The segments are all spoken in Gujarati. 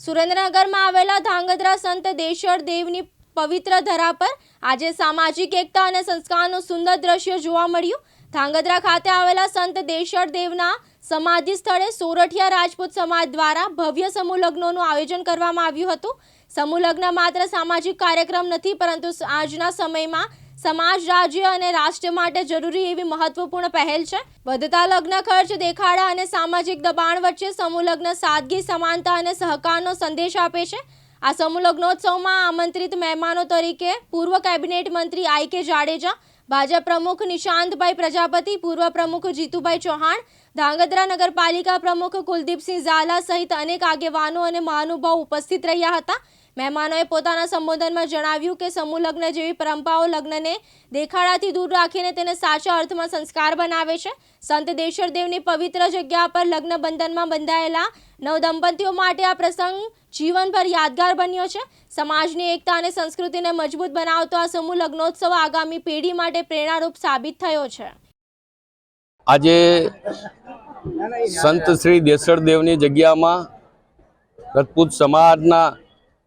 સુરેન્દ્રનગરમાં આવેલા ધાંગધ્રા સંત દેશળ દેવની પવિત્ર ધરા પર આજે સામાજિક એકતા અને સંસ્કારનું સુંદર દ્રશ્ય જોવા મળ્યું। ધાંગધ્રા ખાતે આવેલા સંત દેશળ દેવના સમાધિ સ્થળે સોરઠિયા રાજપૂત સમાજ દ્વારા ભવ્ય સમૂહ લગ્નનું આયોજન કરવામાં આવ્યું હતું। સમૂહ લગ્ન માત્ર સામાજિક કાર્યક્રમ નથી, પરંતુ આજના સમયમાં સમાજ, રાજ્ય અને રાષ્ટ્ર માટે જરૂરી એવી મહત્વપૂર્ણ પહેલ છે। વધતા લગ્ન ખર્ચ, દેખાડા અને સામાજિક દબાણ વચ્ચે સમૂહ લગ્ન સાદગી, સમાનતા અને સહકારનો સંદેશ આપે છે। આ સમૂહ લગ્નોત્સવમાં આમંત્રિત મહેમાનો તરીકે પૂર્વ કેબિનેટ મંત્રી I.K. જાડેજા, ભાજપ પ્રમુખ નિશાંતભાઈ પ્રજાપતિ, પૂર્વ પ્રમુખ જીતુભાઈ ચૌહાણ, ધાંગધ્રા નગરપાલિકા પ્રમુખ કુલદીપસિંહ ઝાલા સહિત અનેક આગેવાનો અને મહાનુભાવો ઉપસ્થિત રહ્યા હતા। મહેમાનોએ પોતાના સંબોધનમાં જણાવ્યું કે સમૂહ લગ્ન જેવી પરંપરાઓ લગ્નને દેખાડાથી દૂર રાખીને તેને સાચા અર્થમાં સંસ્કાર બનાવે છે। સંત દેશળ દેવની પવિત્ર જગ્યા પર લગ્ન બંધનમાં બંધાયેલા નવદંપતીઓ માટે આ પ્રસંગ જીવનભર યાદગાર બન્યો છે। સમાજની એકતા અને સંસ્કૃતિને મજબૂત બનાવતો આ સમૂહ લગ્નોત્સવ આગામી પેઢી માટે પ્રેરણારૂપ સાબિત થયો છે। આજે સંત શ્રી દેશળ દેવની જગ્યામાં રાજપૂત સમાજના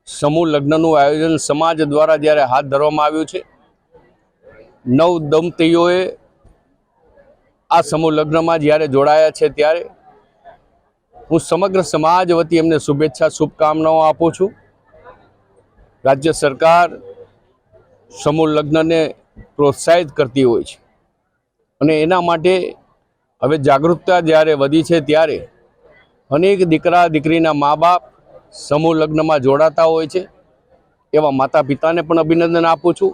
સમૂહ લગ્નનું આયોજન સમાજ દ્વારા જ્યારે હાથ ધરવામાં આવ્યું છે, નવ દંપતીઓએ આ સમૂહ લગ્નમાં જ્યારે જોડાયા છે, ત્યારે હું સમગ્ર સમાજ વતી એમને શુભેચ્છા, શુભકામનાઓ આપું છું। રાજ્ય સરકાર સમૂહ લગ્નને પ્રોત્સાહિત કરતી હોય છે અને એના માટે હવે જાગૃતતા જ્યારે વધી છે, ત્યારે અનેક દીકરા દીકરીના મા બાપ સમૂહ લગ્નમાં જોડાતા હોય છે। એવા માતા પિતાને પણ અભિનંદન આપું છું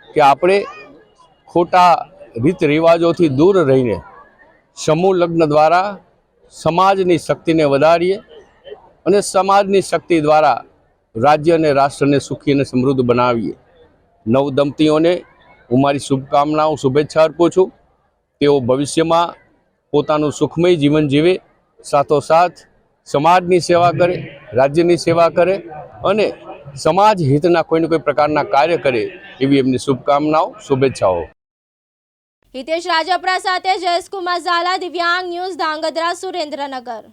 કે આપણે ખોટા રીત રિવાજોથી દૂર રહીને સમૂહ લગ્ન દ્વારા સમાજની શક્તિને વધારીએ અને સમાજની શક્તિ દ્વારા રાજ્ય અને રાષ્ટ્રને સુખી અને સમૃદ્ધ બનાવીએ। નવ દંપતીઓને હું મારી શુભકામનાઓ, શુભેચ્છા અર્પું છું। તેઓ ભવિષ્યમાં પોતાનું સુખમય જીવન જીવે, સાથોસાથ સમાજની સેવા કરે, રાજ્યની સેવા કરે અને સમાજ હિતના કોઈને કોઈ પ્રકારના કાર્ય કરે, એવી એમની શુભકામનાઓ, શુભેચ્છાઓ। હિતેશ રાજપરા સાથે જયેશકુમાર ઝાલા, દિવ્યાંગ ન્યૂઝ, ધાંગધ્રા, સુરેન્દ્રનગર।